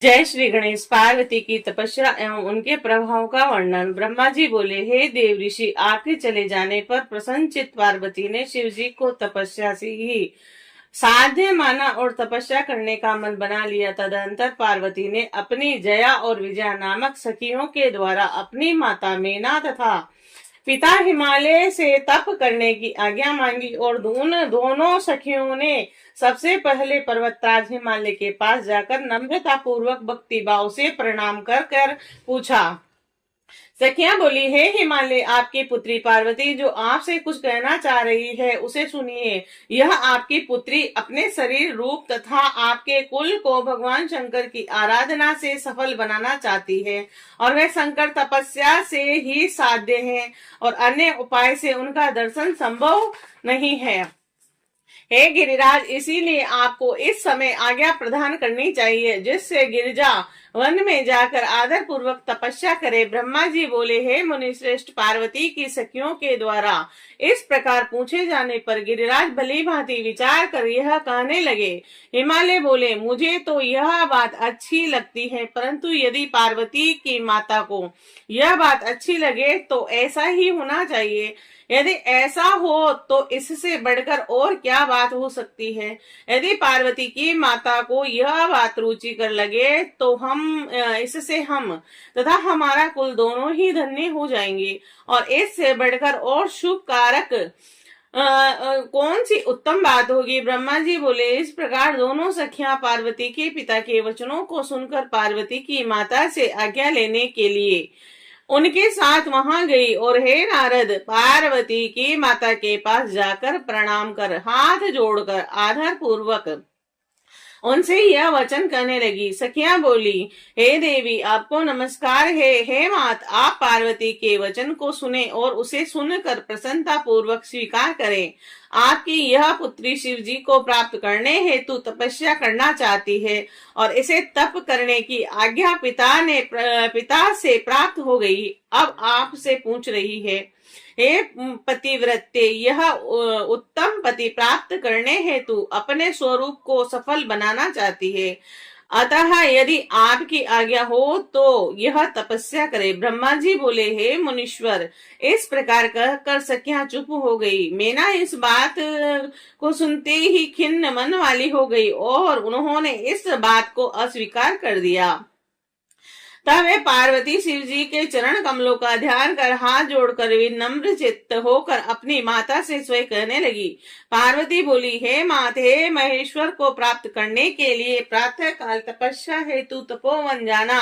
जय श्री गणेश। पार्वती की तपस्या एवं उनके प्रभाव का वर्णन। ब्रह्मा जी बोले, हे देव ऋषि, आपके चले जाने पर प्रसन्नचित्त पार्वती ने शिव जी को तपस्या से ही साध्य माना और तपस्या करने का मन बना लिया। तदंतर पार्वती ने अपनी जया और विजया नामक सखियों के द्वारा अपनी माता मेना तथा पिता हिमालय से तप करने की आज्ञा मांगी और दोनों सखियों ने सबसे पहले पर्वतराज हिमालय के पास जाकर नम्रता पूर्वक भक्ति भाव से प्रणाम कर कर पूछा। सखियां बोली, हे हिमालय, आपकी पुत्री पार्वती जो आपसे कुछ कहना चाह रही है उसे सुनिए। यह आपकी पुत्री अपने शरीर रूप तथा आपके कुल को भगवान शंकर की आराधना से सफल बनाना चाहती है और वह शंकर तपस्या से ही साध्य है और अन्य उपाय से उनका दर्शन संभव नहीं है। हे गिरिराज, इसीलिए आपको इस समय आज्ञा प्रदान करनी चाहिए जिससे गिरिजा वन में जाकर आदर पूर्वक तपस्या करे। ब्रह्मा जी बोले, हे मुनि श्रेष्ठ, पार्वती की सखियों के द्वारा इस प्रकार पूछे जाने पर गिरिराज भली भांति विचार कर यह कहने लगे। हिमालय बोले, मुझे तो यह बात अच्छी लगती है, परंतु यदि पार्वती की माता को यह बात अच्छी लगे तो ऐसा ही होना चाहिए। यदि ऐसा हो तो इससे बढ़कर और क्या बात हो सकती है। यदि पार्वती की माता को यह बात रुचिकर लगे तो इससे हम तथा हमारा कुल दोनों ही धन्य हो जाएंगे और इससे बढ़कर और शुभ कारक कौन सी उत्तम बात होगी। ब्रह्मा जी बोले, इस प्रकार दोनों सखियां पार्वती के पिता के वचनों को सुनकर पार्वती की माता से आज्ञा लेने के लिए उनके साथ वहां गई और हे नारद, पार्वती की माता के पास जाकर प्रणाम कर हाथ जोड़कर आदर पूर्वक उनसे यह वचन कहने लगी। सखियां बोली, हे देवी, आपको नमस्कार है। हे मात, आप पार्वती के वचन को सुने और उसे सुनकर प्रसन्नता पूर्वक स्वीकार करें। आपकी यह पुत्री शिव जी को प्राप्त करने हेतु तपस्या करना चाहती है और इसे तप करने की आज्ञा पिता से प्राप्त हो गई। अब आपसे पूछ रही है, हे पतिव्रते, यह उत्तम पति प्राप्त करने हेतु अपने स्वरूप को सफल बनाना चाहती है। अतः यदि आपकी आज्ञा हो तो यह तपस्या करे। ब्रह्मा जी बोले, हे मुनीश्वर, इस प्रकार कहकर सखियां चुप हो गई। मेना इस बात को सुनते ही खिन्न मन वाली हो गई और उन्होंने इस बात को अस्वीकार कर दिया। तब वे पार्वती शिव जी के चरण कमलों का ध्यान कर हाथ जोड़कर विनम्र चित्त होकर अपनी माता से स्वयं कहने लगी। पार्वती बोली, हे मात, हे महेश्वर को प्राप्त करने के लिए प्रातः काल तपस्या हेतु तपोवन जाना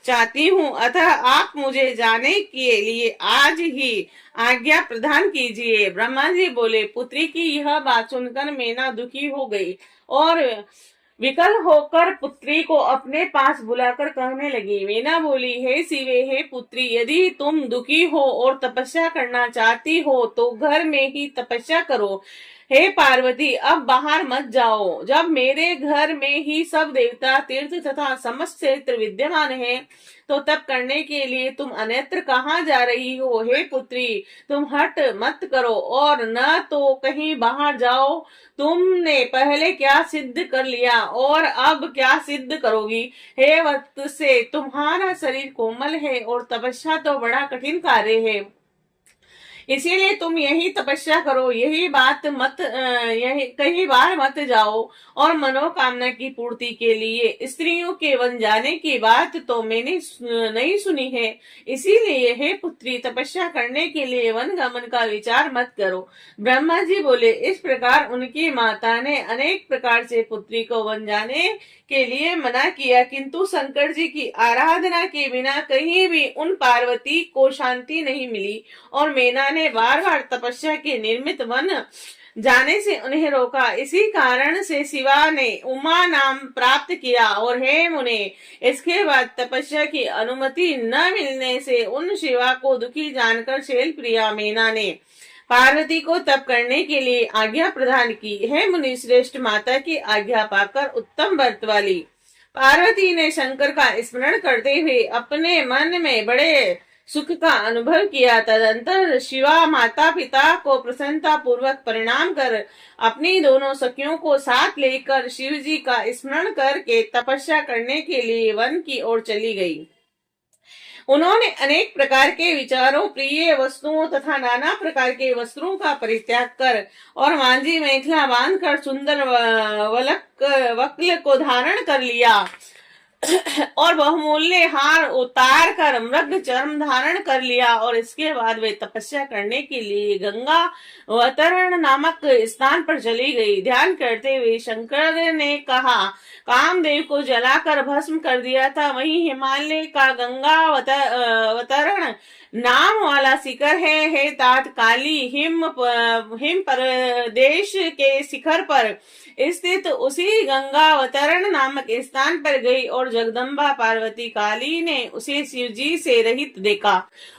चाहती हूँ, अतः आप मुझे जाने के लिए आज ही आज्ञा प्रदान कीजिए। ब्रह्मा जी बोले, पुत्री की यह बात सुनकर मेना दुखी हो गई और विकल होकर पुत्री को अपने पास बुलाकर कहने लगी। मीना बोली, हे शिवे, हे पुत्री, यदि तुम दुखी हो और तपस्या करना चाहती हो तो घर में ही तपस्या करो। हे पार्वती, अब बाहर मत जाओ। जब मेरे घर में ही सब देवता, तीर्थ तथा समस्त क्षेत्र विद्यमान है तो तप करने के लिए तुम अन्यत्र कहाँ जा रही हो। हे पुत्री, तुम हट मत करो और न तो कहीं बाहर जाओ। तुमने पहले क्या सिद्ध कर लिया और अब क्या सिद्ध करोगी। हे वत्से, तुम्हारा शरीर कोमल है और तपस्या तो बड़ा कठिन कार्य है, इसीलिए तुम यही तपस्या करो। यही कई बार मत जाओ और मनोकामना की पूर्ति के लिए स्त्रियों के वन जाने की बात तो मैंने नहीं सुनी है। इसीलिए हे पुत्री, तपस्या करने के लिए वन गमन का विचार मत करो। ब्रह्मा जी बोले, इस प्रकार उनकी माता ने अनेक प्रकार से पुत्री को वन जाने के लिए मना किया, किंतु शंकर जी की आराधना के बिना कहीं भी उन पार्वती को शांति नहीं मिली और मेना ने बार बार तपस्या के निर्मित वन जाने से उन्हें रोका। इसी कारण से शिवा ने उमा नाम प्राप्त किया और हे मुने, इसके बाद तपस्या की अनुमति न मिलने से उन शिवा को दुखी जानकर शैल प्रिया मेना ने पार्वती को तप करने के लिए आज्ञा प्रदान की। है मुनि श्रेष्ठ, माता की आज्ञा पाकर उत्तम व्रत वाली पार्वती ने शंकर का स्मरण करते हुए अपने मन में बड़े सुख का अनुभव किया। तदंतर शिवा माता पिता को प्रसन्नता पूर्वक परिणाम कर अपनी दोनों सखियों को साथ लेकर शिव जी का स्मरण करके तपस्या करने के लिए वन की ओर चली गई। उन्होंने अनेक प्रकार के विचारों, प्रिय वस्तुओं तथा नाना प्रकार के वस्त्रों का परित्याग कर और मांझी मेखला बांधकर सुंदर वलक वक्ल को धारण कर लिया और बहुमूल्य हार उतार कर मृग चर्म धारण कर लिया। और इसके बाद वे तपस्या करने के लिए गंगा अवतरण नामक स्थान पर चली गई। ध्यान करते हुए शंकर ने कहा, कामदेव को जलाकर भस्म कर दिया था, वहीं हिमालय का गंगा अवतरण नाम वाला शिखर है। हे तात, काली हिम प्रदेश के शिखर पर स्थित उसी गंगा अवतरण नामक स्थान पर गई और जगदम्बा पार्वती काली ने उसे शिवजी से रहित देखा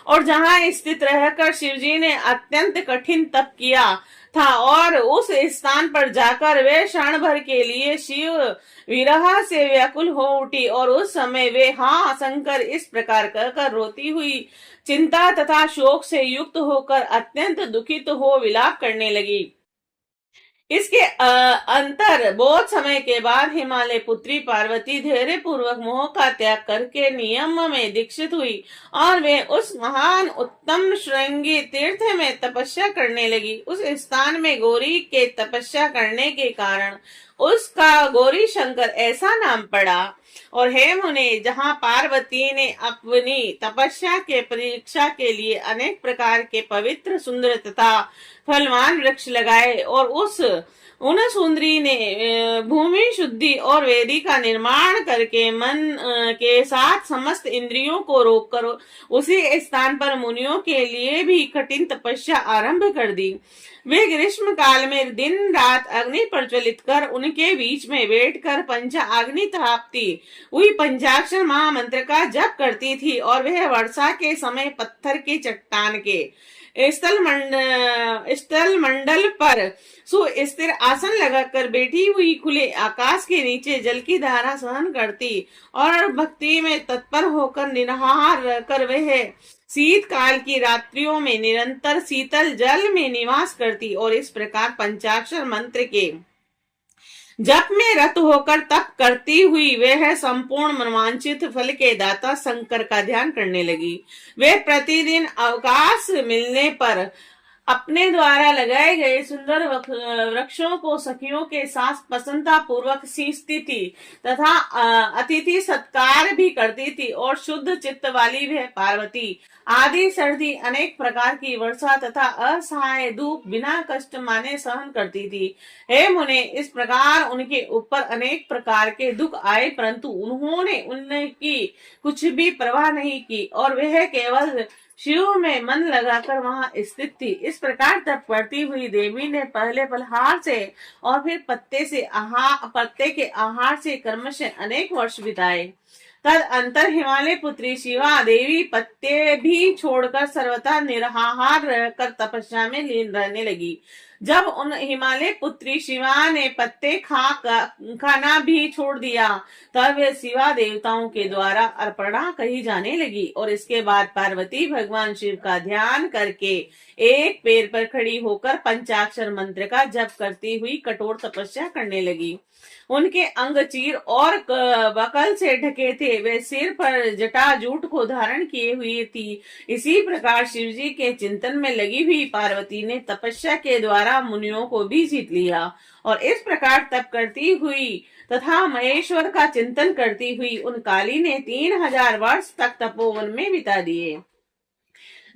और जहां स्थित रहकर शिवजी ने अत्यंत कठिन तप किया था और उस स्थान पर जाकर वे क्षण भर के लिए शिव विरह से व्याकुल हो उठी। और उस समय वे हाँ शंकर इस प्रकार कहकर रोती हुई चिंता तथा शोक से युक्त होकर अत्यंत दुखित हो विलाप करने लगी। इसके अंतर बहुत समय के बाद हिमालय पुत्री पार्वती धैर्य पूर्वक मोह का त्याग करके नियम में दीक्षित हुई और वे उस महान उत्तम श्रृंगी तीर्थ में तपस्या करने लगी। उस स्थान में गौरी के तपस्या करने के कारण उसका गौरी शंकर ऐसा नाम पड़ा। और हे मुने, जहाँ पार्वती ने अपनी तपस्या के परीक्षा के लिए अनेक प्रकार के पवित्र, सुंदर तथा फलवान वृक्ष लगाए और उन सुंदरी ने भूमि शुद्धि और वेदी का निर्माण करके मन के साथ समस्त इंद्रियों को रोककर उसी स्थान पर मुनियों के लिए भी कठिन तपस्या आरंभ कर दी। वे ग्रीष्म काल में दिन रात अग्नि प्रज्वलित कर उनके बीच में बैठकर पंच अग्नि तापती हुई पंचाक्षर महामंत्र का जप करती थी और वह वर्षा के समय पत्थर के चट्टान के स्थल मंडल पर सुस्थिर आसन लगाकर बैठी हुई खुले आकाश के नीचे जल की धारा सहन करती और भक्ति में तत्पर होकर निराहार कर वह शीतकाल की रात्रियों में निरंतर शीतल जल में निवास करती और इस प्रकार पंचाक्षर मंत्र के जप में रत होकर तप करती हुई वह संपूर्ण मनवांचित फल के दाता शंकर का ध्यान करने लगी। वे प्रतिदिन अवकाश मिलने पर अपने द्वारा लगाए गए सुंदर वृक्षों को सखियों के साथ प्रसन्नता पूर्वक सींचती थी तथा अतिथि सत्कार भी करती थी और शुद्ध चित्त वाली वह पार्वती आदि सर्दी, अनेक प्रकार की वर्षा तथा असहाय धूप बिना कष्ट माने सहन करती थी। हे मुने, इस प्रकार उनके ऊपर अनेक प्रकार के दुख आए परंतु उन्होंने उनकी कुछ भी परवाह नहीं की और वह केवल शिव में मन लगाकर वहां स्थित थी। इस प्रकार तप करती हुई देवी ने पहले फलहार से और फिर पत्ते के आहार से कर्म से अनेक वर्ष बिताए। तद अंतर हिमालय पुत्री शिवा देवी पत्ते भी छोड़कर सर्वथा निराहार रहकर तपस्या में लीन रहने लगी। जब उन हिमालय पुत्री शिवा ने पत्ते खाना भी छोड़ दिया तब वे शिवा देवताओं के द्वारा अर्पणा कही जाने लगी और इसके बाद पार्वती भगवान शिव का ध्यान करके एक पैर पर खड़ी होकर पंचाक्षर मंत्र का जप करती हुई कठोर तपस्या करने लगी। उनके अंग चीर और बकल से ढके थे, वे सिर पर जटा जूट को धारण किए हुई थी। इसी प्रकार शिवजी के चिंतन में लगी हुई पार्वती ने तपस्या के द्वारा मुनियों को भी जीत लिया और इस प्रकार तप करती हुई तथा महेश्वर का चिंतन करती हुई उन काली ने 3000 वर्ष तक तपोवन में बिता दिए।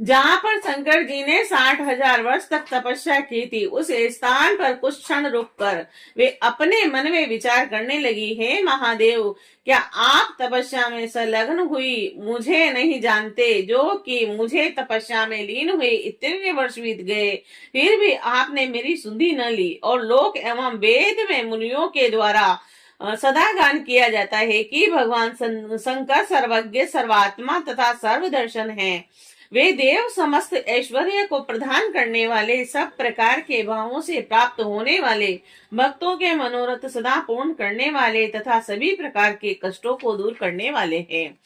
जहाँ पर शंकर जी ने 60,000 वर्ष तक तपस्या की थी, उस स्थान पर कुछ क्षण रुककर वे अपने मन में विचार करने लगी, हे महादेव, क्या आप तपस्या में संलग्न हुई मुझे नहीं जानते, जो कि मुझे तपस्या में लीन हुए इतने वर्ष बीत गए, फिर भी आपने मेरी सुधि न ली। और लोक एवं वेद में मुनियों के द्वारा सदा गान किया जाता है कि भगवान शंकर सर्वज्ञ, सर्वात्मा तथा सर्वदर्शन है। वे देव समस्त ऐश्वर्य को प्रदान करने वाले, सब प्रकार के भावों से प्राप्त होने वाले, भक्तों के मनोरथ सदा पूर्ण करने वाले तथा सभी प्रकार के कष्टों को दूर करने वाले हैं।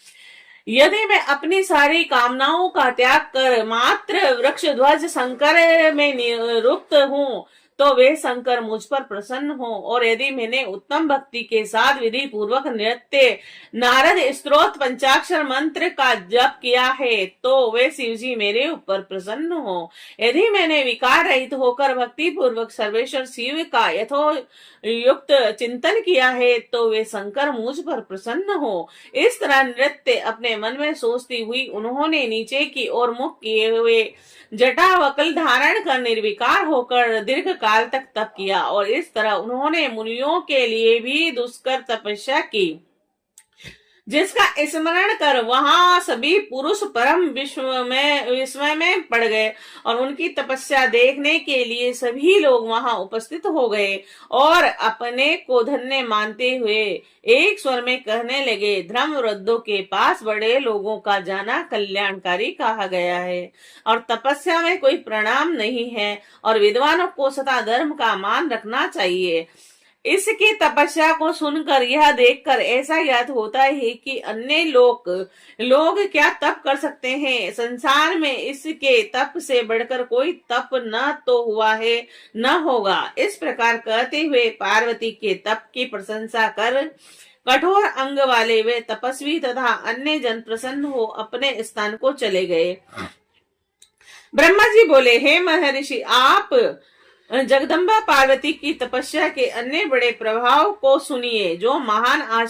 यदि मैं अपनी सारी कामनाओं का त्याग कर मात्र वृक्ष ध्वज शंकर में निरुक्त हूँ, तो वे शंकर मुझ पर प्रसन्न हो। और यदि मैंने उत्तम भक्ति के साथ विधि पूर्वक नृत्य नारद स्तोत्र पंचाक्षर मंत्र का जप किया है, तो वे शिव जी मेरे ऊपर प्रसन्न हो। यदि मैंने विकार रहित होकर भक्ति पूर्वक सर्वेश्वर शिव का यथोयुक्त चिंतन किया है, तो वे शंकर मुझ पर प्रसन्न हो। इस तरह नृत्य अपने मन में सोचती हुई उन्होंने नीचे की ओर मुख किए हुए जटा वकल धारण कर निर्विकार होकर दीर्घ काल तक तप किया। और इस तरह उन्होंने मुनियों के लिए भी दुष्कर तपस्या की, जिसका स्मरण कर वहां सभी पुरुष परम विस्मय में पड़ गए। और उनकी तपस्या देखने के लिए सभी लोग वहां उपस्थित हो गए और अपने को धन्य मानते हुए एक स्वर में कहने लगे, धर्मवृद्धों के पास बड़े लोगों का जाना कल्याणकारी कहा गया है, और तपस्या में कोई प्रणाम नहीं है, और विद्वानों को सदा धर्म का मान रखना चाहिए। इसकी तपस्या को सुनकर यह देखकर ऐसा याद होता है कि अन्य लोग क्या तप कर सकते हैं। संसार में इसके तप से बढ़कर कोई तप न तो हुआ है न होगा। इस प्रकार कहते हुए पार्वती के तप की प्रशंसा कर कठोर अंग वाले वे तपस्वी तथा अन्य जन प्रसन्न हो अपने स्थान को चले गए। ब्रह्मा जी बोले, हे महर्षि, आप जगदम्बा पार्वती की तपस्या के अन्य बड़े प्रभाव को सुनिए, जो महान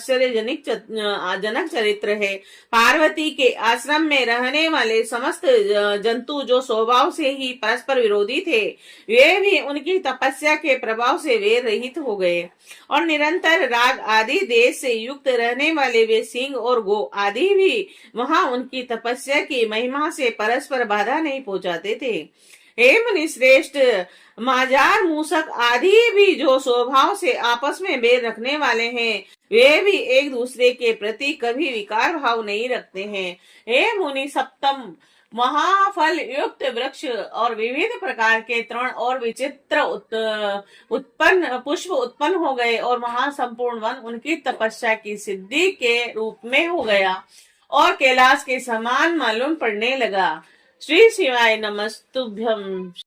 जनक चरित्र है। पार्वती के आश्रम में रहने वाले समस्त जंतु जो स्वभाव से ही परस्पर विरोधी थे, वे भी उनकी तपस्या के प्रभाव से वैर रहित हो गए, और निरंतर राग आदि देश से युक्त रहने वाले वे सिंह और गो आदि भी वहां उनकी तपस्या की महिमा से परस्पर बाधा नहीं पहुंचाते थे। हे मुनि श्रेष्ठ, माजार मूसक आदि भी जो स्वभाव से आपस में बैर रखने वाले हैं, वे भी एक दूसरे के प्रति कभी विकार भाव नहीं रखते हैं। हे मुनि सप्तम, महाफल युक्त वृक्ष और विविध प्रकार के तृण और विचित्र पुष्प उत्पन्न हो गए, और महासंपूर्ण वन उनकी तपस्या की सिद्धि के रूप में हो गया और कैलाश के समान मालूम पड़ने लगा। श्री शिवाय नमस्तुभ्यम।